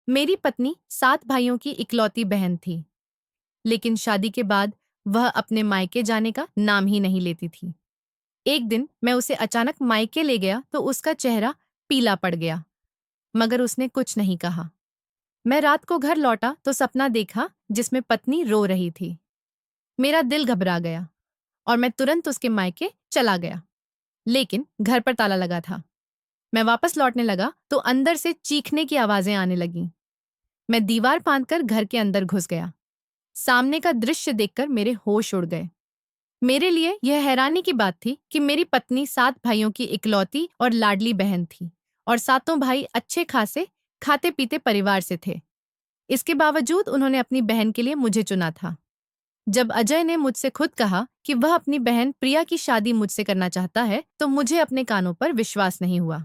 मेरी पत्नी 7 भाइयों की इकलौती बहन थी, लेकिन शादी के बाद वह अपने मायके जाने का नाम ही नहीं लेती थी। एक दिन मैं उसे अचानक मायके ले गया तो उसका चेहरा पीला पड़ गया, मगर उसने कुछ नहीं कहा। मैं रात को घर लौटा तो सपना देखा जिसमें पत्नी रो रही थी। मेरा दिल घबरा गया और मैं तुरंत उसके मायके चला गया, लेकिन घर पर ताला लगा था। मैं वापस लौटने लगा तो अंदर से चीखने की आवाजें आने लगीं। मैं दीवार फांदकर घर के अंदर घुस गया। सामने का दृश्य देखकर मेरे होश उड़ गए। मेरे लिए यह हैरानी की बात थी कि मेरी पत्नी 7 भाइयों की इकलौती और लाडली बहन थी और सातों भाई अच्छे खासे खाते पीते परिवार से थे। इसके बावजूद उन्होंने अपनी बहन के लिए मुझे चुना था। जब अजय ने मुझसे खुद कहा कि वह अपनी बहन प्रिया की शादी मुझसे करना चाहता है, तो मुझे अपने कानों पर विश्वास नहीं हुआ।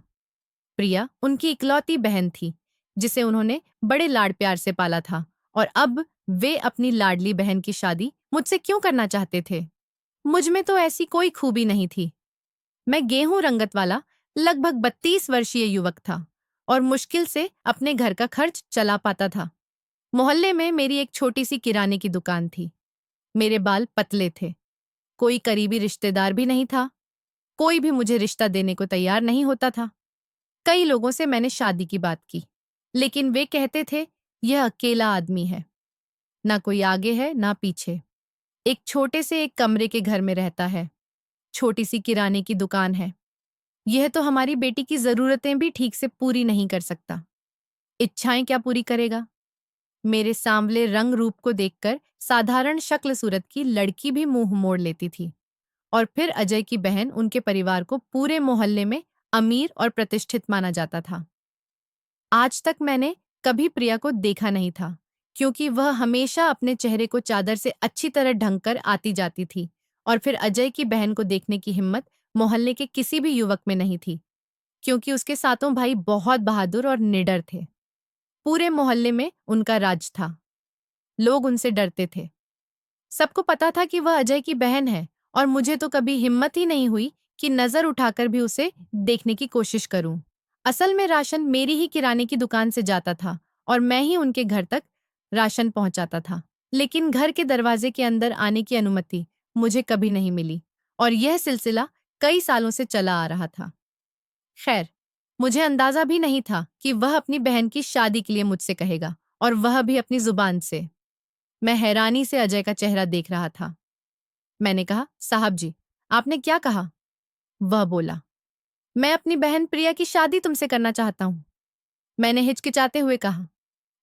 प्रिया उनकी इकलौती बहन थी, जिसे उन्होंने बड़े लाड प्यार से पाला था, और अब वे अपनी लाडली बहन की शादी मुझसे क्यों करना चाहते थे? मुझ में तो ऐसी कोई खूबी नहीं थी। मैं गेहूं रंगत वाला लगभग 32 वर्षीय युवक था और मुश्किल से अपने घर का खर्च चला पाता था। मोहल्ले में मेरी एक छोटी सी किराने की दुकान थी। मेरे बाल पतले थे। कोई करीबी रिश्तेदार भी नहीं था। कोई भी मुझे रिश्ता देने को तैयार नहीं होता था। कई लोगों से मैंने शादी की बात की, लेकिन वे कहते थे यह अकेला आदमी है, ना कोई आगे है ना पीछे। एक छोटे से एक कमरे के घर में रहता है, छोटी सी किराने की दुकान है। यह तो हमारी बेटी की जरूरतें भी ठीक से पूरी नहीं कर सकता। इच्छाएं क्या पूरी करेगा? मेरे सांवले रंग रूप को देखकर साधारण शक्ल सूरत की लड़की भी मुंह मोड़ लेती थी। और फिर अजय की बहन उनके परिवार को पूरे मोहल्ले में अमीर और प्रतिष्ठित माना जाता था। आज तक मैंने कभी प्रिया को देखा नहीं था, क्योंकि वह हमेशा अपने चेहरे को चादर से अच्छी तरह ढंक कर आती जाती थी, और फिर अजय की बहन को देखने की हिम्मत मोहल्ले के किसी भी युवक में नहीं थी, क्योंकि उसके सातों भाई बहुत बहादुर और निडर थे। पूरे मोहल्ले में उनका राज था। लोग उनसे डरते थे। सबको पता था कि वह अजय की बहन है, और मुझे तो कभी हिम्मत ही नहीं हुई कि नजर उठाकर भी उसे देखने की कोशिश करूं। असल में राशन मेरी ही किराने की दुकान से जाता था और मैं ही उनके घर तक राशन पहुंचाता था। लेकिन घर के दरवाजे के अंदर आने की अनुमति मुझे कभी नहीं मिली, और यह सिलसिला कई सालों से चला आ रहा था। खैर, मुझे अंदाजा भी नहीं था कि वह अपनी बहन की शादी के लिए मुझसे कहेगा, और वह भी अपनी जुबान से। मैं हैरानी से अजय का चेहरा देख रहा था। मैंने कहा, साहब जी, आपने क्या कहा? वह बोला, मैं अपनी बहन प्रिया की शादी तुमसे करना चाहता हूं। मैंने हिचकिचाते हुए कहा,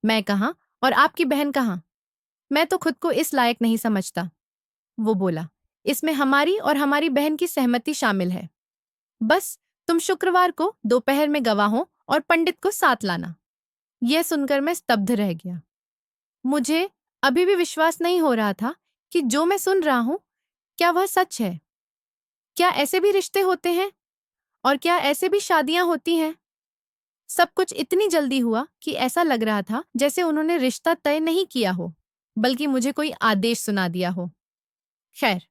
मैं कहाँ और आपकी बहन कहाँ? मैं तो खुद को इस लायक नहीं समझता। वो बोला, इसमें हमारी और हमारी बहन की सहमति शामिल है। बस तुम शुक्रवार को दोपहर में गवाहों और पंडित को साथ लाना। यह सुनकर मैं स्तब्ध रह गया। मुझे अभी भी विश्वास नहीं हो रहा था कि जो मैं सुन रहा हूं, क्या वह सच है? क्या ऐसे भी रिश्ते होते हैं? और क्या ऐसे भी शादियां होती हैं? सब कुछ इतनी जल्दी हुआ कि ऐसा लग रहा था जैसे उन्होंने रिश्ता तय नहीं किया हो, बल्कि मुझे कोई आदेश सुना दिया हो। खैर,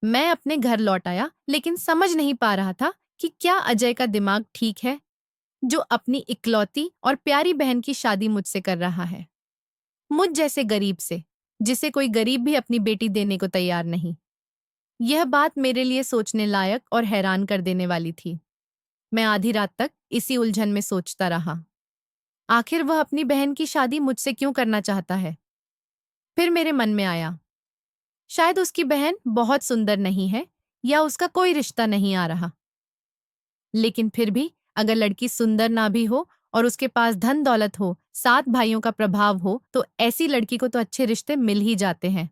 मैं अपने घर लौट आया, लेकिन समझ नहीं पा रहा था कि क्या अजय का दिमाग ठीक है, जो अपनी इकलौती और प्यारी बहन की शादी मुझसे कर रहा है, मुझ जैसे गरीब से, जिसे कोई गरीब भी अपनी बेटी देने को तैयार नहीं। यह बात मेरे लिए सोचने लायक और हैरान कर देने वाली थी। मैं आधी रात तक इसी उलझन में सोचता रहा। आखिर वह अपनी बहन की शादी मुझसे क्यों करना चाहता है? फिर मेरे मन में आया, शायद उसकी बहन बहुत सुंदर नहीं है, या उसका कोई रिश्ता नहीं आ रहा। लेकिन फिर भी अगर लड़की सुंदर ना भी हो और उसके पास धन दौलत हो, 7 भाइयों का प्रभाव हो, तो ऐसी लड़की को तो अच्छे रिश्ते मिल ही जाते हैं।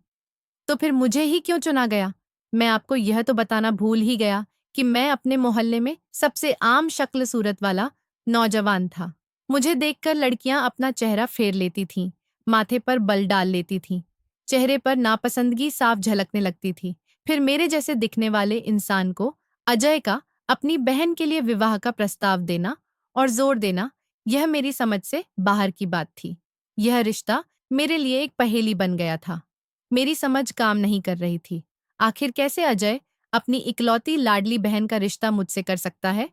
तो फिर मुझे ही क्यों चुना गया? मैं आपको यह तो बताना भूल ही गया कि मैं अपने मोहल्ले में सबसे आम शक्ल सूरत वाला नौजवान था। मुझे देखकर लड़कियां अपना चेहरा फेर लेती थीं, माथे पर बल डाल लेती थीं, चेहरे पर नापसंदगी साफ झलकने लगती थी। फिर मेरे जैसे दिखने वाले इंसान को अजय का अपनी बहन के लिए विवाह का प्रस्ताव देना और जोर देना, यह मेरी समझ से बाहर की बात थी। यह रिश्ता मेरे लिए एक पहेली बन गया था। मेरी समझ काम नहीं कर रही थी। आखिर कैसे अजय अपनी इकलौती लाडली बहन का रिश्ता मुझसे कर सकता है,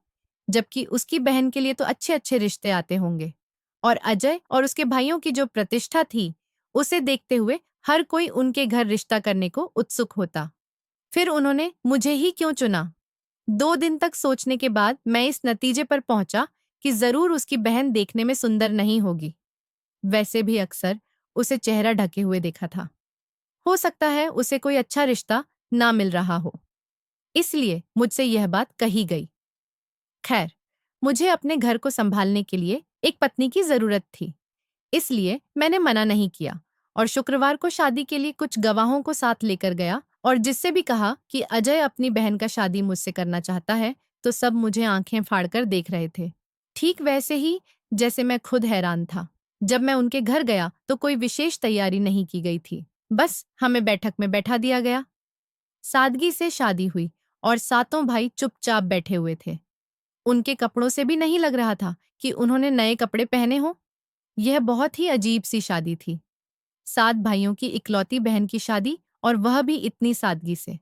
जबकि उसकी बहन के लिए तो अच्छे अच्छे रिश्ते आते होंगे। और अजय और उसके भाइयों की जो प्रतिष्ठा थी, उसे देखते हुए हर कोई उनके घर रिश्ता करने को उत्सुक होता। फिर उन्होंने मुझे ही क्यों चुना? 2 दिन तक सोचने के बाद मैं इस नतीजे पर पहुंचा कि जरूर उसकी बहन देखने में सुंदर नहीं होगी। वैसे भी अक्सर उसे चेहरा ढके हुए देखा था। हो सकता है उसे कोई अच्छा रिश्ता ना मिल रहा हो, इसलिए मुझसे यह बात कही गई। खैर, मुझे अपने घर को संभालने के लिए एक पत्नी की जरूरत थी, इसलिए मैंने मना नहीं किया और शुक्रवार को शादी के लिए कुछ गवाहों को साथ लेकर गया और जिससे भी कहा कि अजय अपनी बहन का शादी मुझसे करना चाहता है, तो सब मुझे आंखें फाड़कर देख रहे थे। ठीक वैसे ही जैसे मैं खुद हैरान था। जब मैं उनके घर गया तो कोई विशेष तैयारी नहीं की गई थी, बस हमें बैठक में बैठा दिया गया। सादगी से शादी हुई और सातों भाई चुपचाप बैठे हुए थे। उनके कपड़ों से भी नहीं लग रहा था कि उन्होंने नए कपड़े पहने हों। यह बहुत ही अजीब सी शादी थी। 7 भाइयों की इकलौती बहन की शादी, और वह भी इतनी सादगी से।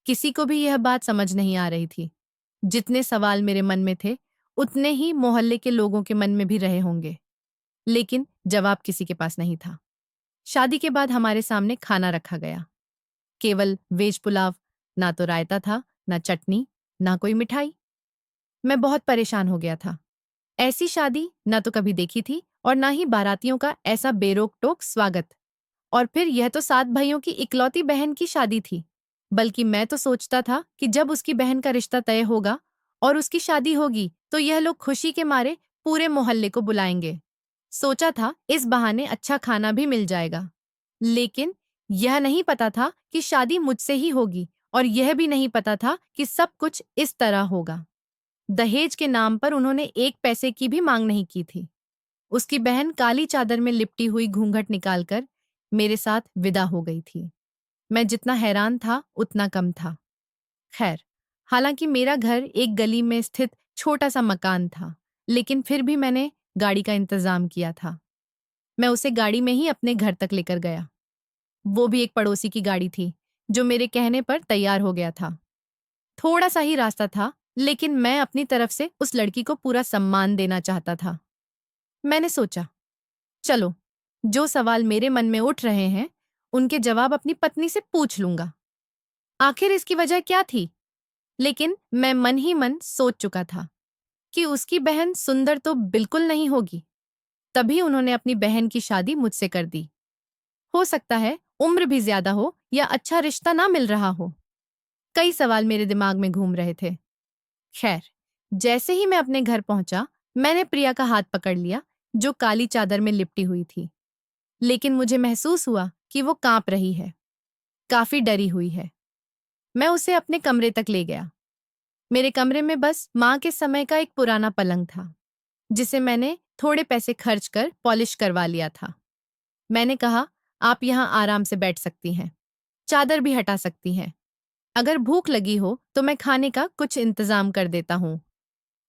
किसी को भी यह बात समझ नहीं आ रही थी। जितने सवाल मेरे मन में थे, उतने ही मोहल्ले के लोगों के मन में भी रहे होंगे, लेकिन जवाब किसी के पास नहीं था। शादी के बाद हमारे सामने खाना रखा गया। केवल वेज पुलाव, ना तो रायता था, ना चटनी, ना कोई मिठाई। मैं बहुत परेशान हो गया था। ऐसी शादी ना तो कभी देखी थी और ना ही बारातियों का ऐसा बेरोक-टोक स्वागत। और फिर यह तो 7 भाइयों की इकलौती बहन की शादी थी। बल्कि मैं तो सोचता था कि जब उसकी बहन का रिश्ता तय होगा और उसकी शादी होगी, तो यह लोग खुशी के मारे पूरे मोहल्ले को बुलाएंगे। सोचा था इस बहाने अच्छा खाना भी मिल जाएगा। लेकिन यह नहीं पता था कि शादी मुझसे ही होगी, और यह भी नहीं पता था कि सब कुछ इस तरह होगा। दहेज के नाम पर उन्होंने 1 पैसे की भी मांग नहीं की थी। उसकी बहन काली चादर में लिपटी हुई घूंघट निकालकर मेरे साथ विदा हो गई थी। मैं जितना हैरान था उतना कम था। खैर, हालांकि मेरा घर एक गली में स्थित छोटा सा मकान था, लेकिन फिर भी मैंने गाड़ी का इंतजाम किया था। मैं उसे गाड़ी में ही अपने घर तक लेकर गया। वो भी एक पड़ोसी की गाड़ी थी, जो मेरे कहने पर तैयार हो गया था। थोड़ा सा ही रास्ता था, लेकिन मैं अपनी तरफ से उस लड़की को पूरा सम्मान देना चाहता था। मैंने सोचा, चलो, जो सवाल मेरे मन में उठ रहे हैं, उनके जवाब अपनी पत्नी से पूछ लूंगा। आखिर इसकी वजह क्या थी? लेकिन मैं मन ही मन सोच चुका था कि उसकी बहन सुंदर तो बिल्कुल नहीं होगी। तभी उन्होंने अपनी बहन की शादी मुझसे कर दी। हो सकता है उम्र भी ज्यादा हो या अच्छा रिश्ता ना मिल रहा हो। कई सवाल मेरे दिमाग में घूम रहे थे। खैर, जैसे ही मैं अपने घर पहुंचा, मैंने प्रिया का हाथ पकड़ लिया, जो काली चादर में लिपटी हुई थी। लेकिन मुझे महसूस हुआ कि वो कांप रही है, काफी डरी हुई है। मैं उसे अपने कमरे तक ले गया। मेरे कमरे में बस माँ के समय का एक पुराना पलंग था, जिसे मैंने थोड़े पैसे खर्च कर पॉलिश करवा लिया था। मैंने कहा, आप यहाँ आराम से बैठ सकती हैं, चादर भी हटा सकती हैं। अगर भूख लगी हो तो मैं खाने का कुछ इंतजाम कर देता हूँ।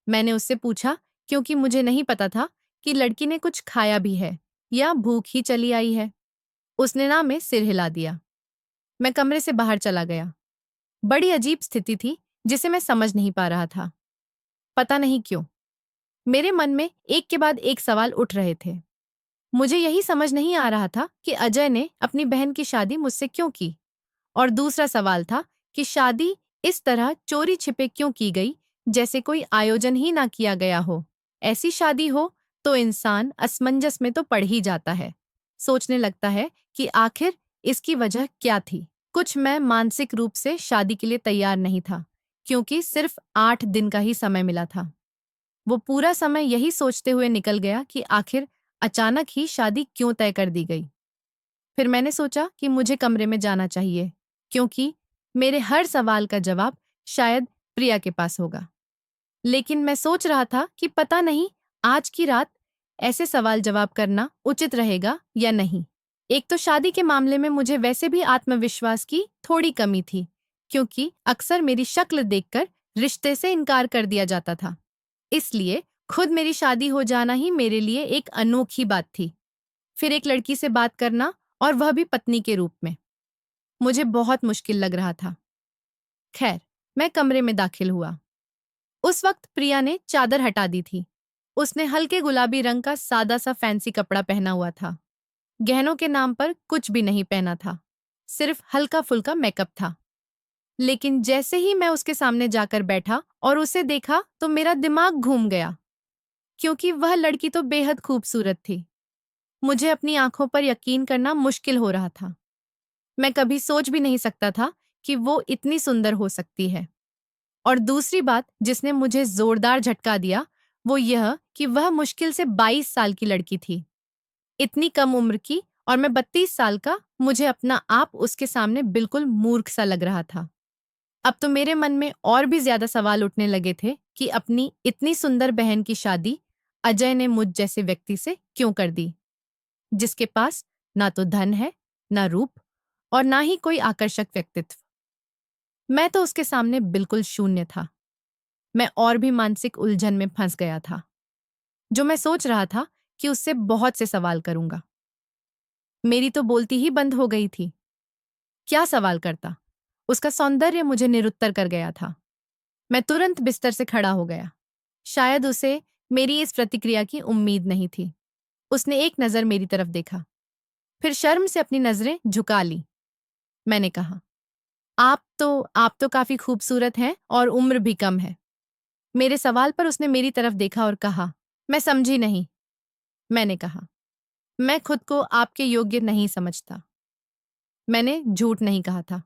मैंने उससे पूछा, क्योंकि मुझे नहीं पता था कि लड़की ने कुछ खाया भी है या भूख ही चली आई है। उसने ना में सिर हिला दिया। मैं कमरे से बाहर चला गया। बड़ी अजीब स्थिति थी, जिसे मैं समझ नहीं पा रहा था। पता नहीं क्यों मेरे मन में एक के बाद एक सवाल उठ रहे थे। मुझे यही समझ नहीं आ रहा था कि अजय ने अपनी बहन की शादी मुझसे क्यों की, और दूसरा सवाल था कि शादी इस तरह चोरी छिपे क्यों की गई, जैसे कोई आयोजन ही ना किया गया हो। ऐसी शादी हो तो इंसान असमंजस में तो पड़ ही जाता है। सोचने लगता है कि आखिर इसकी वजह क्या थी। कुछ मैं मानसिक रूप से शादी के लिए तैयार नहीं था, क्योंकि सिर्फ 8 दिन का ही समय मिला था। वो पूरा समय यही सोचते हुए निकल गया कि आखिर अचानक ही शादी क्यों तय कर दी गई। फिर मैंने सोचा कि मुझे कमरे में जाना चाहिए, क्योंकि मेरे हर सवाल का जवाब शायद प्रिया के पास होगा। लेकिन मैं सोच रहा था कि पता नहीं आज की रात ऐसे सवाल जवाब करना उचित रहेगा या नहीं। एक तो शादी के मामले में मुझे वैसे भी आत्मविश्वास की थोड़ी कमी थी, क्योंकि अक्सर मेरी शक्ल देखकर रिश्ते से इनकार कर दिया जाता था। इसलिए खुद मेरी शादी हो जाना ही मेरे लिए एक अनोखी बात थी। फिर एक लड़की से बात करना, और वह भी पत्नी के रूप में, मुझे बहुत मुश्किल लग रहा था। खैर, मैं कमरे में दाखिल हुआ। उस वक्त प्रिया ने चादर हटा दी थी। उसने हल्के गुलाबी रंग का सादा सा फैंसी कपड़ा पहना हुआ था। गहनों के नाम पर कुछ भी नहीं पहना था, सिर्फ हल्का फुल्का मेकअप था। लेकिन जैसे ही मैं उसके सामने जाकर बैठा और उसे देखा तो मेरा दिमाग घूम गया, क्योंकि वह लड़की तो बेहद खूबसूरत थी। मुझे अपनी आंखों पर यकीन करना मुश्किल हो रहा था। मैं कभी सोच भी नहीं सकता था कि वो इतनी सुंदर हो सकती है। और दूसरी बात जिसने मुझे जोरदार झटका दिया, वो यह कि वह मुश्किल से 22 साल की लड़की थी। इतनी कम उम्र की, और मैं 32 साल का। मुझे अपना आप उसके सामने बिल्कुल मूर्ख सा लग रहा था। अब तो मेरे मन में और भी ज्यादा सवाल उठने लगे थे कि अपनी इतनी सुंदर बहन की शादी अजय ने मुझ जैसे व्यक्ति से क्यों कर दी, जिसके पास ना तो धन है, ना रूप, और ना ही कोई आकर्षक व्यक्तित्व। मैं तो उसके सामने बिल्कुल शून्य था। मैं और भी मानसिक उलझन में फंस गया था, जो मैं सोच रहा था कि उससे बहुत से सवाल करूंगा। मेरी तो बोलती ही बंद हो गई थी। क्या सवाल करता? उसका सौंदर्य मुझे निरुत्तर कर गया था। मैं तुरंत बिस्तर से खड़ा हो गया। शायद उसे मेरी इस प्रतिक्रिया की उम्मीद नहीं थी। उसने एक नजर मेरी तरफ देखा, फिर शर्म से अपनी नजरें झुका ली। मैंने कहा, आप तो काफी खूबसूरत हैं और उम्र भी कम है। मेरे सवाल पर उसने मेरी तरफ देखा और कहा, मैं समझी नहीं। मैंने कहा, मैं खुद को आपके योग्य नहीं समझता। मैंने झूठ नहीं कहा था,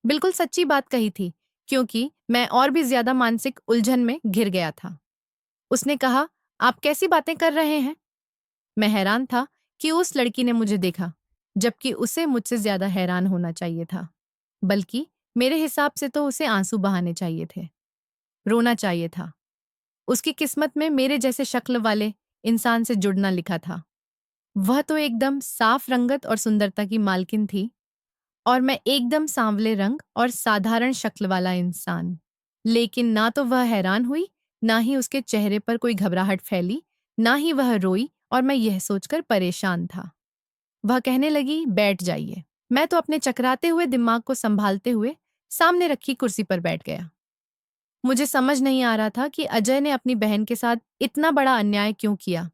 बिल्कुल सच्ची बात कही थी, क्योंकि मैं और भी ज्यादा मानसिक उलझन में घिर गया था। उसने कहा, आप कैसी बातें कर रहे हैं? मैं हैरान था कि उस लड़की ने मुझे देखा, जबकि उसे मुझसे ज्यादा हैरान होना चाहिए था। बल्कि मेरे हिसाब से तो उसे आंसू बहाने चाहिए थे, रोना चाहिए था। उसकी किस्मत में मेरे जैसे शक्ल वाले इंसान से जुड़ना लिखा था। वह तो एकदम साफ रंगत और सुंदरता की मालकिन थी, और मैं एकदम सांवले रंग और साधारण शक्ल वाला इंसान। लेकिन ना तो वह हैरान हुई, ना ही उसके चेहरे पर कोई घबराहट फैली, ना ही वह रोई, और मैं यह सोचकर परेशान था। वह कहने लगी, बैठ जाइए। मैं तो अपने चकराते हुए दिमाग को संभालते हुए सामने रखी कुर्सी पर बैठ गया। मुझे समझ नहीं आ रहा था कि अजय ने अपनी बहन के साथ इतना बड़ा अन्याय क्यों किया।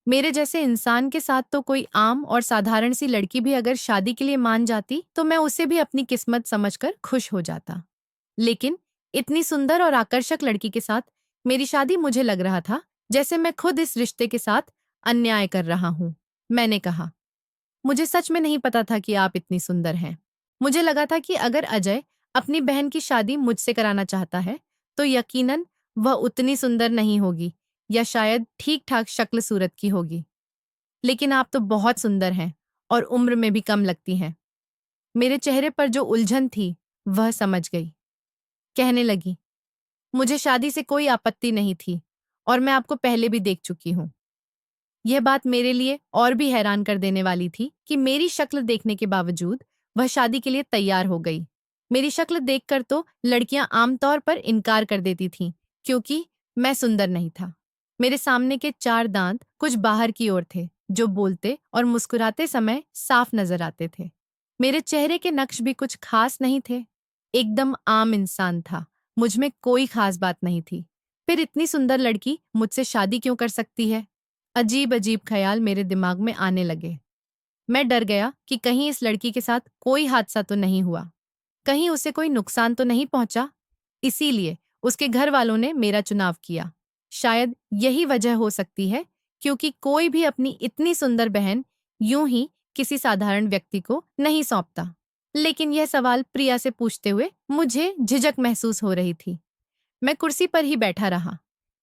मेरे जैसे इंसान के साथ तो कोई आम और साधारण सी लड़की भी अगर शादी के लिए मान जाती तो मैं उसे भी अपनी किस्मत समझकर खुश हो जाता। लेकिन इतनी सुंदर और आकर्षक लड़की के साथ मेरी शादी, मुझे लग रहा था जैसे मैं खुद इस रिश्ते के साथ अन्याय कर रहा हूं। मैंने कहा, मुझे सच में नहीं पता था कि आप इतनी सुंदर हैं। मुझे लगा था कि अगर अजय अपनी बहन की शादी मुझसे कराना चाहता है तो यकीनन वह उतनी सुंदर नहीं होगी, या शायद ठीक ठाक शक्ल सूरत की होगी। लेकिन आप तो बहुत सुंदर हैं और उम्र में भी कम लगती हैं। मेरे चेहरे पर जो उलझन थी वह समझ गई। कहने लगी, मुझे शादी से कोई आपत्ति नहीं थी, और मैं आपको पहले भी देख चुकी हूँ। यह बात मेरे लिए और भी हैरान कर देने वाली थी कि मेरी शक्ल देखने के बावजूद वह शादी के लिए तैयार हो गई। मेरी शक्ल देखकर तो लड़कियां आमतौर पर इनकार कर देती थीं, क्योंकि मैं सुंदर नहीं था। मेरे सामने के 4 दांत कुछ बाहर की ओर थे, जो बोलते और मुस्कुराते समय साफ नजर आते थे। मेरे चेहरे के नक्श भी कुछ खास नहीं थे। एकदम आम इंसान था, मुझ में कोई खास बात नहीं थी। फिर इतनी सुंदर लड़की मुझसे शादी क्यों कर सकती है? अजीब अजीब ख्याल मेरे दिमाग में आने लगे। मैं डर गया कि कहीं इस लड़की के साथ कोई हादसा तो नहीं हुआ, कहीं उसे कोई नुकसान तो नहीं पहुंचा। इसीलिए उसके घर वालों ने मेरा चुनाव किया। शायद यही वजह हो सकती है, क्योंकि कोई भी अपनी इतनी सुंदर बहन यूं ही किसी साधारण व्यक्ति को नहीं सौंपता। लेकिन यह सवाल प्रिया से पूछते हुए मुझे झिझक महसूस हो रही थी। मैं कुर्सी पर ही बैठा रहा।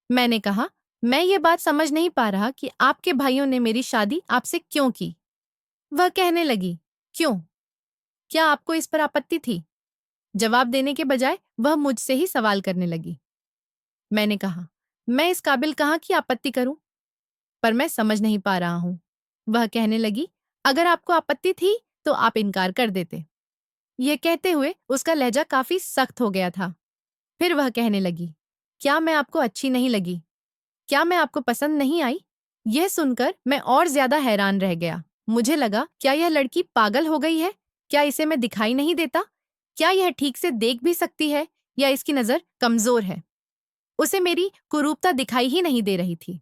मैंने कहा, मैं ये बात समझ नहीं पा रहा कि आपके भाइयों ने मेरी शादी आपसे क्यों की। वह कहने लगी, क्यों? क्या आपको इस पर आपत्ति थी? जवाब देने के बजाय वह मुझसे ही सवाल करने लगी। मैंने कहा, मैं इस काबिल कहाँ की आपत्ति करूं, पर मैं समझ नहीं पा रहा हूं। वह कहने लगी, अगर आपको आपत्ति थी तो आप इनकार कर देते। यह कहते हुए उसका लहजा काफी सख्त हो गया था। फिर वह कहने लगी, क्या मैं आपको अच्छी नहीं लगी? क्या मैं आपको पसंद नहीं आई? यह सुनकर मैं और ज्यादा हैरान रह गया। मुझे लगा, क्या यह लड़की पागल हो गई है? क्या इसे मैं दिखाई नहीं देता? क्या यह ठीक से देख भी सकती है, या इसकी नजर कमजोर है? उसे मेरी कुरूपता दिखाई ही नहीं दे रही थी।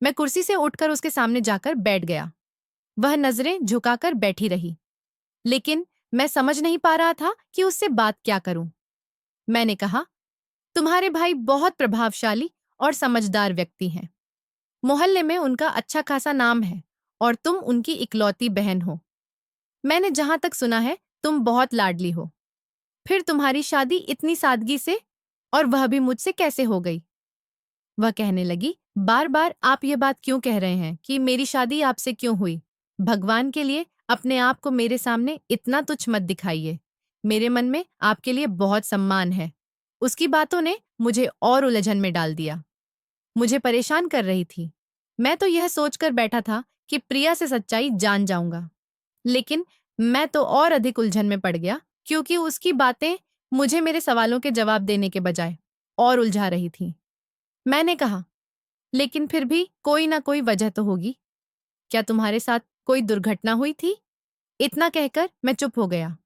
मैं कुर्सी से उठकर उसके सामने जाकर बैठ गया। वह नजरें झुकाकर बैठी रही, लेकिन मैं समझ नहीं पा रहा था कि उससे बात क्या करूं। मैंने कहा, तुम्हारे भाई बहुत प्रभावशाली और समझदार व्यक्ति हैं। मोहल्ले में उनका अच्छा खासा नाम है और तुम उनकी इकलौती बहन हो। मैंने जहां तक सुना है तुम बहुत लाडली हो। फिर तुम्हारी शादी इतनी सादगी से, और वह भी मुझसे कैसे हो गई? वह कहने लगी, बार बार आप ये बात क्यों कह रहे हैं कि मेरी शादी आपसे क्यों हुई? भगवान के लिए अपने आप को मेरे सामने इतना तुच्छ मत दिखाइए। मेरे मन में आपके लिए बहुत सम्मान है। उसकी बातों ने मुझे और उलझन में डाल दिया। मुझे परेशान कर रही थी। मैं तो यह सोचकर बैठा था कि प्रिया से सच्चाई जान जाऊंगा, लेकिन मैं तो और अधिक उलझन में पड़ गया, क्योंकि उसकी बातें मुझे मेरे सवालों के जवाब देने के बजाय और उलझा रही थीं। मैंने कहा, लेकिन फिर भी कोई ना कोई वजह तो होगी। क्या तुम्हारे साथ कोई दुर्घटना हुई थी? इतना कहकर मैं चुप हो गया।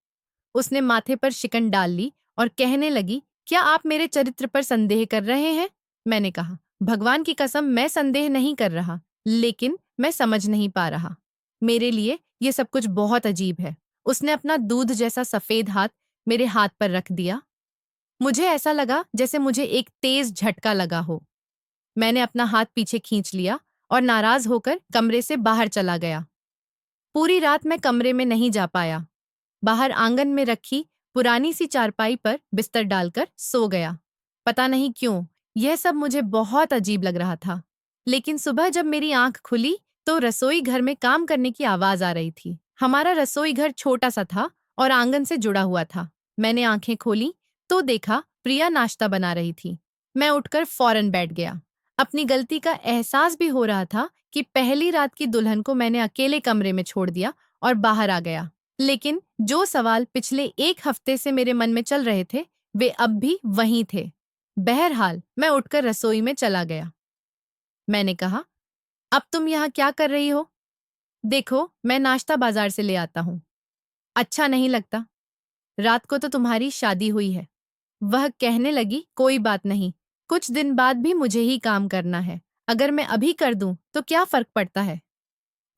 उसने माथे पर शिकन डाल ली और कहने लगी, क्या आप मेरे चरित्र पर संदेह कर रहे हैं? मैंने कहा, भगवान की कसम मैं संदेह नहीं कर रहा, लेकिन मैं समझ नहीं पा रहा। मेरे लिए ये सब कुछ बहुत अजीब है। उसने अपना दूध जैसा सफेद हाथ मेरे हाथ पर रख दिया। मुझे ऐसा लगा जैसे मुझे एक तेज झटका लगा हो। मैंने अपना हाथ पीछे खींच लिया और नाराज होकर कमरे से बाहर चला गया। पूरी रात मैं कमरे में नहीं जा पाया। बाहर आंगन में रखी पुरानी सी चारपाई पर बिस्तर डालकर सो गया। पता नहीं क्यों, यह सब मुझे बहुत अजीब लग रहा था। लेकिन सुबह जब मेरी आंख खुली तो रसोई घर में काम करने की आवाज आ रही थी। हमारा रसोई घर छोटा सा था और आंगन से जुड़ा हुआ था। मैंने आंखें खोली तो देखा प्रिया नाश्ता बना रही थी। मैं उठकर फौरन बैठ गया। अपनी गलती का एहसास भी हो रहा था कि पहली रात की दुल्हन को मैंने अकेले कमरे में छोड़ दिया और बाहर आ गया। लेकिन जो सवाल पिछले एक हफ्ते से मेरे मन में चल रहे थे, वे अब भी वहीं थे। बहरहाल मैं उठकर रसोई में चला गया। मैंने कहा, अब तुम यहाँ क्या कर रही हो? देखो, मैं नाश्ता बाजार से ले आता हूँ। अच्छा नहीं लगता? रात को तो तुम्हारी शादी हुई है। वह कहने लगी, कोई बात नहीं, कुछ दिन बाद भी मुझे ही काम करना है। अगर मैं अभी कर दूं तो क्या फर्क पड़ता है?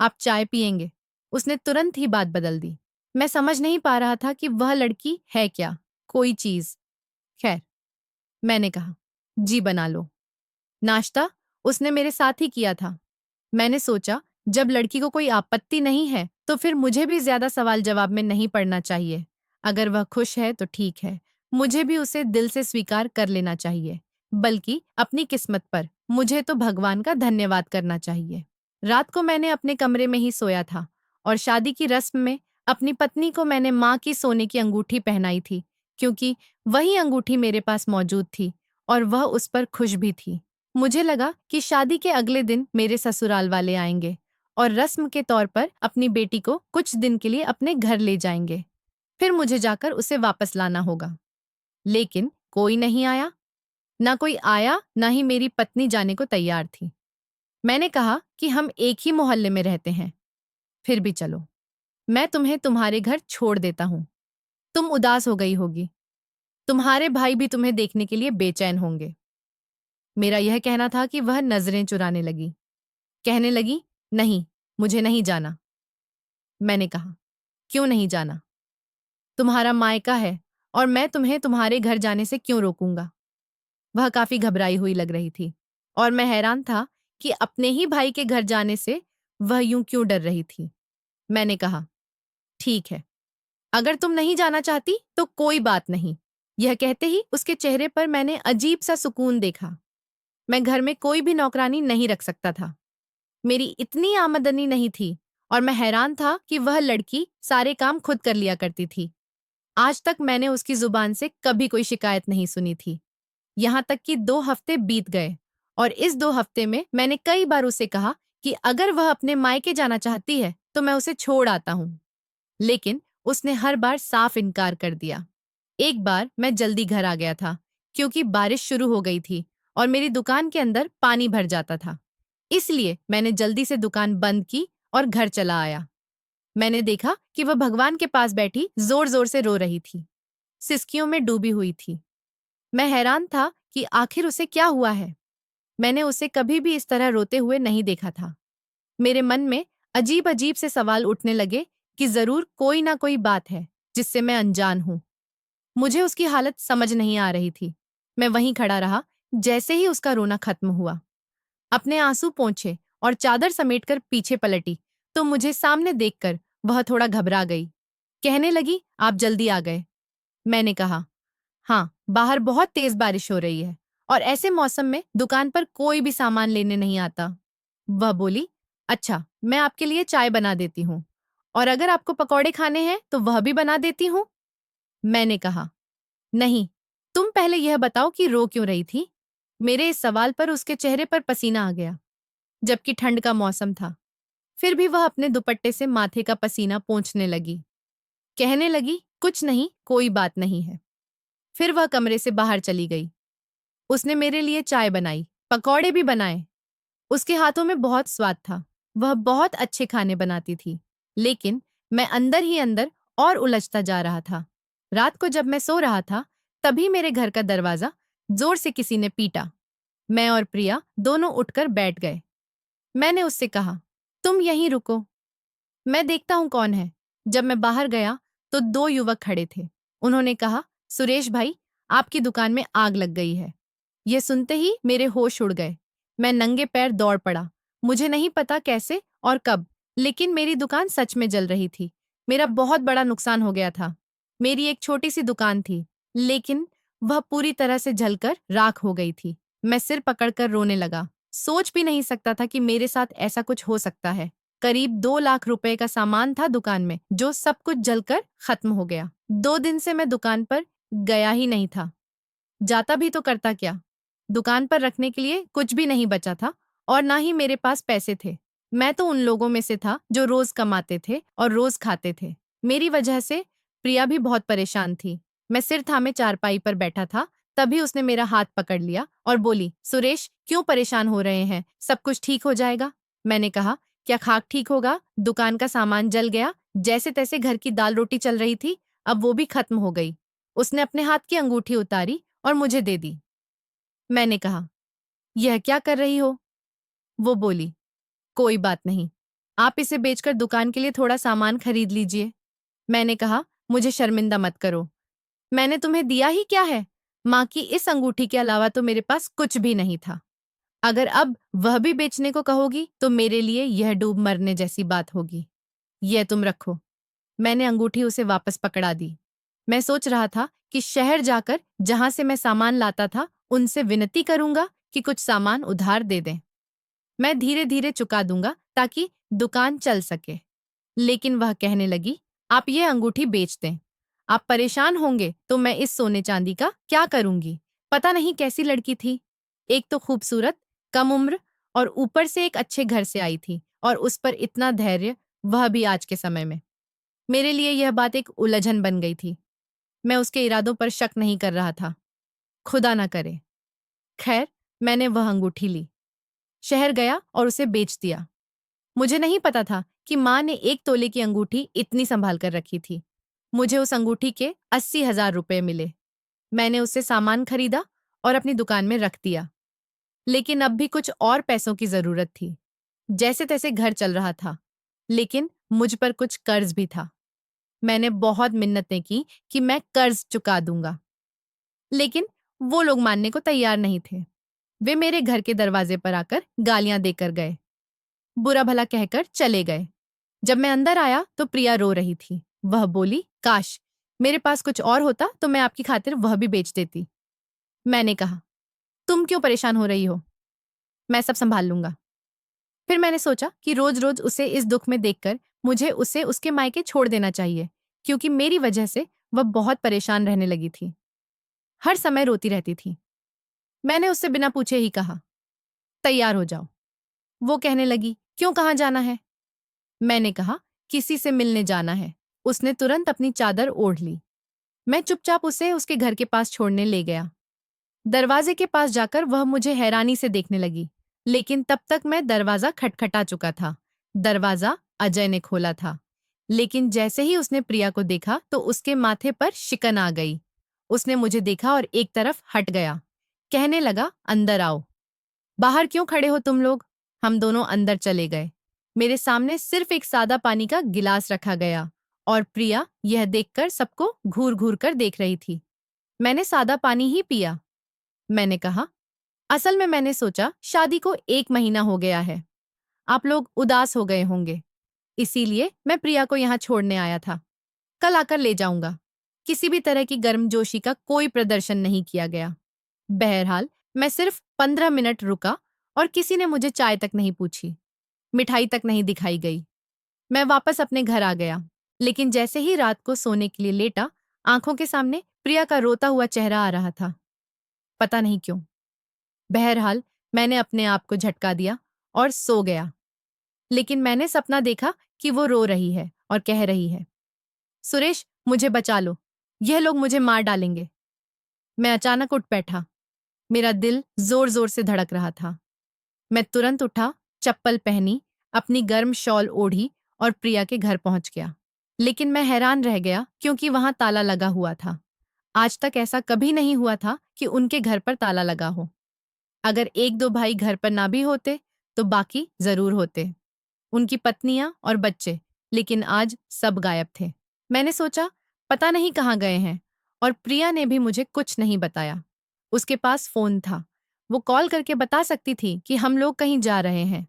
आप चाय पिएंगे? उसने तुरंत ही बात बदल दी। मैं समझ नहीं पा रहा था कि वह लड़की है क्या, कोई चीज। खैर, मैंने कहा, जी बना लो। नाश्ता उसने मेरे साथ ही किया था। मैंने सोचा, जब लड़की को कोई आपत्ति नहीं है तो फिर मुझे भी ज्यादा सवाल जवाब में नहीं पड़ना चाहिए। अगर वह खुश है तो ठीक है, मुझे भी उसे दिल से स्वीकार कर लेना चाहिए। बल्कि अपनी किस्मत पर मुझे तो भगवान का धन्यवाद करना चाहिए। रात को मैंने अपने कमरे में ही सोया था और शादी की रस्म में अपनी पत्नी को मैंने माँ की सोने की अंगूठी पहनाई थी, क्योंकि वही अंगूठी मेरे पास मौजूद थी और वह उस पर खुश भी थी। मुझे लगा कि शादी के अगले दिन मेरे ससुराल वाले आएंगे और रस्म के तौर पर अपनी बेटी को कुछ दिन के लिए अपने घर ले जाएंगे। फिर मुझे जाकर उसे वापस लाना होगा। लेकिन कोई नहीं आया। ना कोई आया, ना ही मेरी पत्नी जाने को तैयार थी। मैंने कहा कि हम एक ही मोहल्ले में रहते हैं, फिर भी चलो, मैं तुम्हें तुम्हारे घर छोड़ देता हूँ। तुम उदास हो गई होगी। तुम्हारे भाई भी तुम्हें देखने के लिए बेचैन होंगे। मेरा यह कहना था कि वह नजरें चुराने लगी। कहने लगी, नहीं, मुझे नहीं जाना। मैंने कहा, क्यों नहीं जाना? तुम्हारा मायका है और मैं तुम्हें तुम्हारे घर जाने से क्यों रोकूंगा? वह काफी घबराई हुई लग रही थी और मैं हैरान था कि अपने ही भाई के घर जाने से वह यूं क्यों डर रही थी। मैंने कहा, ठीक है, अगर तुम नहीं जाना चाहती तो कोई बात नहीं। यह कहते ही उसके चेहरे पर मैंने अजीब सा सुकून देखा। मैं घर में कोई भी नौकरानी नहीं रख सकता था। मेरी इतनी आमदनी नहीं थी और मैं हैरान था कि वह लड़की सारे काम खुद कर लिया करती थी। आज तक मैंने उसकी जुबान से कभी कोई शिकायत नहीं सुनी थी। यहाँ तक कि 2 हफ्ते बीत गए और इस 2 हफ्ते में मैंने कई बार उसे कहा कि अगर वह अपने मायके जाना चाहती है तो मैं उसे छोड़ आता हूँ। लेकिन उसने हर बार साफ इनकार कर दिया। एक बार मैं जल्दी घर आ गया था, क्योंकि बारिश शुरू हो गई थी और मेरी दुकान के अंदर पानी भर जाता था। इसलिए मैंने जल्दी से दुकान बंद की और घर चला आया। मैंने देखा कि वह भगवान के पास बैठी जोर जोर से रो रही थी, सिसकियों में डूबी हुई थी। मैं हैरान था कि आखिर उसे क्या हुआ है। मैंने उसे कभी भी इस तरह रोते हुए नहीं देखा था। मेरे मन में अजीब अजीब से सवाल उठने लगे कि जरूर कोई ना कोई बात है जिससे मैं अनजान हूं। मुझे उसकी हालत समझ नहीं आ रही थी। मैं वहीं खड़ा रहा। जैसे ही उसका रोना खत्म हुआ, अपने आंसू पोंछे और चादर समेटकर पीछे पलटी तो मुझे सामने देखकर वह थोड़ा घबरा गई। कहने लगी, आप जल्दी आ गए। मैंने कहा, हाँ, बाहर बहुत तेज बारिश हो रही है और ऐसे मौसम में दुकान पर कोई भी सामान लेने नहीं आता। वह बोली, अच्छा, मैं आपके लिए चाय बना देती हूँ और अगर आपको पकौड़े खाने हैं तो वह भी बना देती हूँ। मैंने कहा, नहीं, तुम पहले यह बताओ कि रो क्यों रही थी। मेरे इस सवाल पर उसके चेहरे पर पसीना आ गया, जबकि ठंड का मौसम था। फिर भी वह अपने दुपट्टे से माथे का पसीना पोंछने लगी। कहने लगी, कुछ नहीं, कोई बात नहीं है। फिर वह कमरे से बाहर चली गई। उसने मेरे लिए चाय बनाई, पकौड़े भी बनाए। उसके हाथों में बहुत स्वाद था। वह बहुत अच्छे खाने बनाती थी। लेकिन मैं अंदर ही अंदर और उलझता जा रहा था। रात को जब मैं सो रहा था, तभी मेरे घर का दरवाजा जोर से किसी ने पीटा। मैं और प्रिया दोनों उठकर बैठ गए। मैंने उससे कहा, तुम यहीं रुको, मैं देखता हूं कौन है। जब मैं बाहर गया तो दो युवक खड़े थे। उन्होंने कहा, सुरेश भाई, आपकी दुकान में आग लग गई है। यह सुनते ही मेरे होश उड़ गए। मैं नंगे पैर दौड़ पड़ा। मुझे नहीं पता कैसे और कब, लेकिन मेरी दुकान सच में जल रही थी। मेरा बहुत बड़ा नुकसान हो गया था। मेरी एक छोटी सी दुकान थी, लेकिन वह पूरी तरह से जलकर राख हो गई थी। मैं सिर पकड़कर रोने लगा। सोच भी नहीं सकता था कि मेरे साथ ऐसा कुछ हो सकता है। करीब 2 लाख रुपए का सामान था दुकान में, जो सब कुछ जलकर खत्म हो गया। 2 दिन से मैं दुकान पर गया ही नहीं था। जाता भी तो करता क्या? दुकान पर रखने के लिए कुछ भी नहीं बचा था और ना ही मेरे पास पैसे थे। मैं तो उन लोगों में से था जो रोज कमाते थे और रोज खाते थे। मेरी वजह से प्रिया भी बहुत परेशान थी। मैं सिर थामे चारपाई पर बैठा था, तभी उसने मेरा हाथ पकड़ लिया और बोली, सुरेश, क्यों परेशान हो रहे हैं? सब कुछ ठीक हो जाएगा। मैंने कहा, क्या खाक ठीक होगा? दुकान का सामान जल गया। जैसे तैसे घर की दाल रोटी चल रही थी, अब वो भी खत्म हो गई। उसने अपने हाथ की अंगूठी उतारी और मुझे दे दी। मैंने कहा, यह क्या कर रही हो? वो बोली, कोई बात नहीं, आप इसे बेचकर दुकान के लिए थोड़ा सामान खरीद लीजिए। मैंने कहा, मुझे शर्मिंदा मत करो। मैंने तुम्हें दिया ही क्या है? माँ की इस अंगूठी के अलावा तो मेरे पास कुछ भी नहीं था। अगर अब वह भी बेचने को कहोगी तो मेरे लिए यह डूब मरने जैसी बात होगी। यह तुम रखो। मैंने अंगूठी उसे वापस पकड़ा दी। मैं सोच रहा था कि शहर जाकर जहां से मैं सामान लाता था, उनसे विनती करूंगा कि कुछ सामान उधार दे दें। मैं धीरे धीरे चुका दूंगा ताकि दुकान चल सके। लेकिन वह कहने लगी, आप ये अंगूठी बेच दें। आप परेशान होंगे तो मैं इस सोने चांदी का क्या करूंगी? पता नहीं कैसी लड़की थी। एक तो खूबसूरत, कम उम्र और ऊपर से एक अच्छे घर से आई थी और उस पर इतना धैर्य, वह भी आज के समय में। मेरे लिए यह बात एक उलझन बन गई थी। मैं उसके इरादों पर शक नहीं कर रहा था। खुदा ना करे। खैर, मैंने वह अंगूठी ली, शहर गया और उसे बेच दिया। मुझे नहीं पता था कि माँ ने 1 तोले की अंगूठी इतनी संभाल कर रखी थी। मुझे उस अंगूठी के 80,000 रुपए मिले। मैंने उससे सामान खरीदा और अपनी दुकान में रख दिया। लेकिन अब भी कुछ और पैसों की जरूरत थी। जैसे तैसे घर चल रहा था, लेकिन मुझ पर कुछ कर्ज भी था। मैंने बहुत मिन्नतें की कि मैं कर्ज चुका दूंगा, लेकिन वो लोग मानने को तैयार नहीं थे। वे मेरे घर के दरवाजे पर आकर गालियां देकर गए, बुरा भला कहकर चले गए। जब मैं अंदर आया तो प्रिया रो रही थी। वह बोली, काश मेरे पास कुछ और होता तो मैं आपकी खातिर वह भी बेच देती। मैंने कहा, तुम क्यों परेशान हो रही हो? मैं सब संभाल लूंगा। फिर मैंने सोचा कि रोज रोज उसे इस दुख में देखकर मुझे उसे उसके मायके छोड़ देना चाहिए, क्योंकि मेरी वजह से वह बहुत परेशान रहने लगी थी। हर समय रोती रहती थी। मैंने उससे बिना पूछे ही कहा, तैयार हो जाओ। वो कहने लगी, क्यों, कहाँ जाना है? मैंने कहा, किसी से मिलने जाना है। उसने तुरंत अपनी चादर ओढ़ ली। मैं चुपचाप उसे उसके घर के पास छोड़ने ले गया। दरवाजे के पास जाकर वह मुझे हैरानी से देखने लगी, लेकिन तब तक मैं दरवाजा खटखटा चुका था। दरवाजा अजय ने खोला था, लेकिन जैसे ही उसने प्रिया को देखा तो उसके माथे पर शिकन आ गई। उसने मुझे देखा और एक तरफ हट गया। कहने लगा, अंदर आओ। बाहर क्यों खड़े हो तुम लोग? हम दोनों अंदर चले गए। मेरे सामने सिर्फ एक सादा पानी का गिलास रखा गया और प्रिया यह देखकर सबको घूर घूर कर देख रही थी। मैंने सादा पानी ही पिया, मैंने कहा। असल में मैंने सोचा शादी को 1 महीना हो गया है, आप लोग उदास हो गए होंगे, इसीलिए मैं प्रिया को यहाँ छोड़ने आया था। कल आकर ले जाऊंगा। किसी भी तरह की गर्मजोशी का कोई प्रदर्शन नहीं किया गया। बहरहाल मैं सिर्फ 15 मिनट रुका और किसी ने मुझे चाय तक नहीं पूछी, मिठाई तक नहीं दिखाई गई। मैं वापस अपने घर आ गया, लेकिन जैसे ही रात को सोने के लिए लेटा, आंखों के सामने प्रिया का रोता हुआ चेहरा आ रहा था। पता नहीं क्यों। बहरहाल मैंने अपने आप को झटका दिया और सो गया। लेकिन मैंने सपना देखा कि वो रो रही है और कह रही है, सुरेश मुझे बचा लो, यह लोग मुझे मार डालेंगे। मैं अचानक उठ बैठा। मेरा दिल जोर जोर से धड़क रहा था। मैं तुरंत उठा, चप्पल पहनी, अपनी गर्म शॉल ओढ़ी और प्रिया के घर पहुंच गया। लेकिन मैं हैरान रह गया क्योंकि वहां ताला लगा हुआ था। आज तक ऐसा कभी नहीं हुआ था कि उनके घर पर ताला लगा हो। अगर 1-2 भाई घर पर ना भी होते तो बाकी जरूर होते, उनकी पत्नियां और बच्चे, लेकिन आज सब गायब थे। मैंने सोचा पता नहीं कहाँ गए हैं और प्रिया ने भी मुझे कुछ नहीं बताया। उसके पास फोन था, वो कॉल करके बता सकती थी कि हम लोग कहीं जा रहे हैं।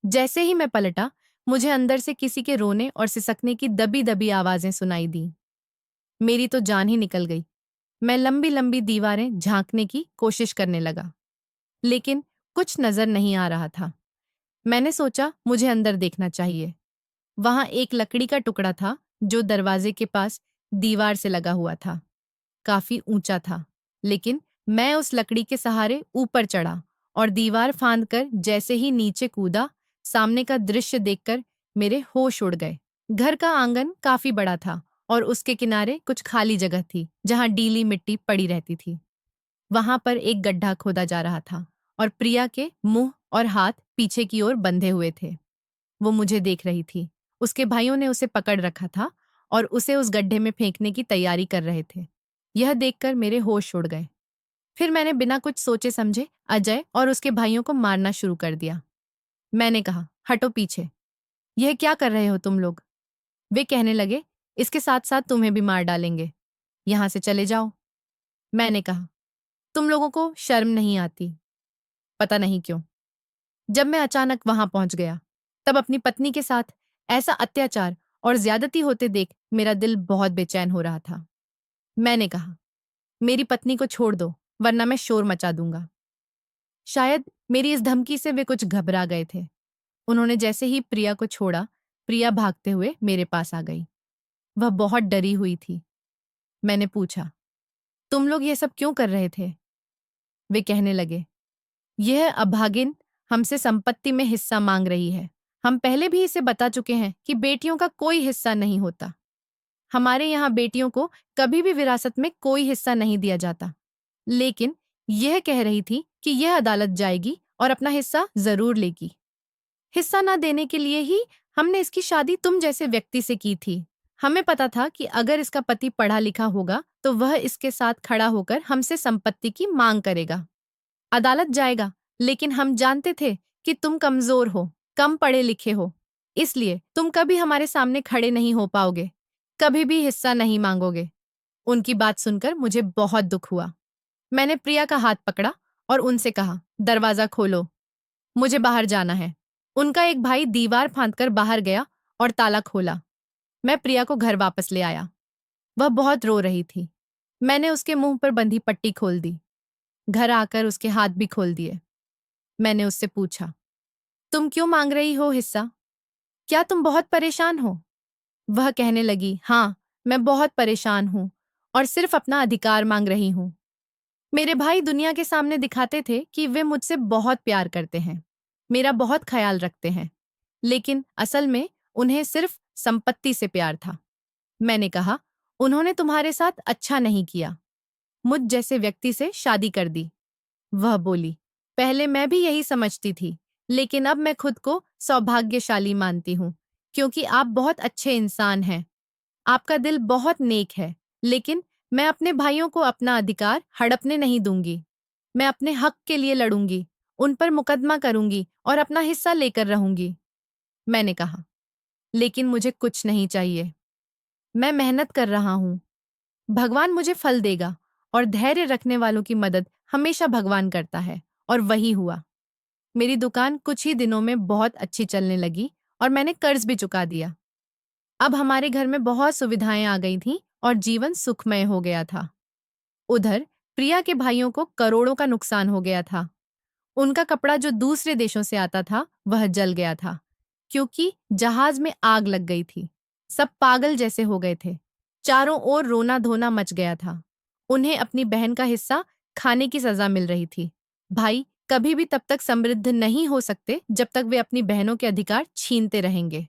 जैसे ही मैं पलटा, मुझे अंदर से किसी के रोने और सिसकने की दबी दबी आवाजें सुनाई दी। मेरी तो जान ही निकल गई। मैं लंबी लंबी दीवारें झांकने की कोशिश करने लगा, लेकिन कुछ नजर नहीं आ रहा था। मैंने सोचा मुझे अंदर देखना चाहिए। वहां एक लकड़ी का टुकड़ा था जो दरवाजे के पास दीवार से लगा हुआ था। काफी ऊंचा था, लेकिन मैं उस लकड़ी के सहारे ऊपर चढ़ा और दीवार फांदकर जैसे ही नीचे कूदा, सामने का दृश्य देखकर मेरे होश उड़ गए। घर का आंगन काफी बड़ा था और उसके किनारे कुछ खाली जगह थी जहां डीली मिट्टी पड़ी रहती थी। वहां पर एक गड्ढा खोदा जा रहा था और प्रिया के मुंह और हाथ पीछे की ओर बंधे हुए थे। वो मुझे देख रही थी। उसके भाइयों ने उसे पकड़ रखा था और उसे उस गड्ढे में फेंकने की तैयारी कर रहे थे। यह देखकर मेरे होश उड़ गए। फिर मैंने बिना कुछ सोचे समझे अजय और उसके भाइयों को मारना शुरू कर दिया। मैंने कहा, हटो पीछे, यह क्या कर रहे हो तुम लोग? वे कहने लगे, इसके साथ साथ तुम्हें भी मार डालेंगे, यहां से चले जाओ। मैंने कहा, तुम लोगों को शर्म नहीं आती? पता नहीं क्यों जब मैं अचानक वहां पहुंच गया, तब अपनी पत्नी के साथ ऐसा अत्याचार और ज्यादती होते देख मेरा दिल बहुत बेचैन हो रहा था। मैंने कहा, मेरी पत्नी को छोड़ दो, वरना मैं शोर मचा दूंगा। शायद मेरी इस धमकी से वे कुछ घबरा गए थे। उन्होंने जैसे ही प्रिया को छोड़ा, प्रिया भागते हुए मेरे पास आ गई। वह बहुत डरी हुई थी। मैंने पूछा, तुम लोग ये सब क्यों कर रहे थे? वे कहने लगे, यह अभागिन हमसे संपत्ति में हिस्सा मांग रही है। हम पहले भी इसे बता चुके हैं कि बेटियों का कोई हिस्सा नहीं होता। हमारे यहाँ बेटियों को कभी भी विरासत में कोई हिस्सा नहीं दिया जाता। लेकिन यह कह रही थी कि यह अदालत जाएगी और अपना हिस्सा जरूर लेगी। हिस्सा ना देने के लिए ही हमने इसकी शादी तुम जैसे व्यक्ति से की थी। हमें पता था कि अगर इसका पति पढ़ा लिखा होगा तो वह इसके साथ खड़ा होकर हमसे संपत्ति की मांग करेगा। अदालत जाएगा, लेकिन हम जानते थे कि तुम कमजोर हो, कम पढ़े लिखे हो, इसलिए तुम कभी हमारे सामने खड़े नहीं हो पाओगे, कभी भी हिस्सा नहीं मांगोगे। उनकी बात सुनकर मुझे बहुत दुख हुआ। मैंने प्रिया का हाथ पकड़ा और उनसे कहा, दरवाजा खोलो, मुझे बाहर जाना है। उनका एक भाई दीवार फांदकर बाहर गया और ताला खोला। मैं प्रिया को घर वापस ले आया। वह बहुत रो रही थी। मैंने उसके मुंह पर बंधी पट्टी खोल दी। घर आकर उसके हाथ भी खोल दिए। मैंने उससे पूछा, तुम क्यों मांग रही हो हिस्सा? क्या तुम बहुत परेशान हो? वह कहने लगी, हाँ, मैं बहुत परेशान हूं और सिर्फ अपना अधिकार मांग रही हूं। मेरे भाई दुनिया के सामने दिखाते थे कि वे मुझसे बहुत प्यार करते हैं, मेरा बहुत ख्याल रखते हैं, लेकिन असल में उन्हें सिर्फ संपत्ति से प्यार था। मैंने कहा, उन्होंने तुम्हारे साथ अच्छा नहीं किया, मुझ जैसे व्यक्ति से शादी कर दी। वह बोली, पहले मैं भी यही समझती थी, लेकिन अब मैं खुद को सौभाग्यशाली मानती हूँ, क्योंकि आप बहुत अच्छे इंसान हैं। आपका दिल बहुत नेक है, लेकिन मैं अपने भाइयों को अपना अधिकार हड़पने नहीं दूंगी। मैं अपने हक के लिए लड़ूंगी उन पर मुकदमा करूंगी और अपना हिस्सा लेकर रहूंगी। मैंने कहा, लेकिन मुझे कुछ नहीं चाहिए। मैं मेहनत कर रहा हूं। भगवान मुझे फल देगा और धैर्य रखने वालों की मदद हमेशा भगवान करता है। और वही हुआ। मेरी दुकान कुछ ही दिनों में बहुत अच्छी चलने लगी और मैंने कर्ज भी चुका दिया। अब हमारे घर में बहुत सुविधाएं आ गई थीं और जीवन सुखमय हो गया था। उधर प्रिया के भाइयों को करोड़ों का नुकसान हो गया था। उनका कपड़ा जो दूसरे देशों से आता था वह जल गया था क्योंकि जहाज में आग लग गई थी। सब पागल जैसे हो गए थे। चारों ओर रोना धोना मच गया था। उन्हें अपनी बहन का हिस्सा खाने की सजा मिल रही थी। भाई कभी भी तब तक समृद्ध नहीं हो सकते जब तक वे अपनी बहनों के अधिकार छीनते रहेंगे।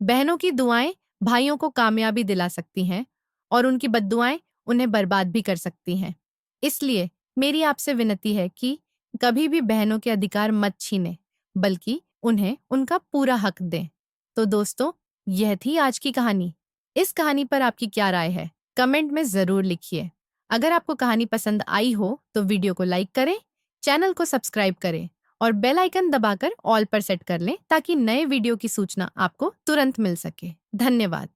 बहनों की दुआएं भाइयों को कामयाबी दिला सकती हैं और उनकी बद्दुआएं उन्हें बर्बाद भी कर सकती हैं। इसलिए मेरी आपसे विनती है कि कभी भी बहनों के अधिकार मत छीनें, बल्कि उन्हें उनका पूरा हक दें। तो दोस्तों, यह थी आज की कहानी। इस कहानी पर आपकी क्या राय है? कमेंट में जरूर लिखिए। अगर आपको कहानी पसंद आई हो तो वीडियो को लाइक करें, चैनल को सब्सक्राइब करें और बेल आइकन दबाकर ऑल पर सेट कर लें ताकि नए वीडियो की सूचना आपको तुरंत मिल सके। धन्यवाद।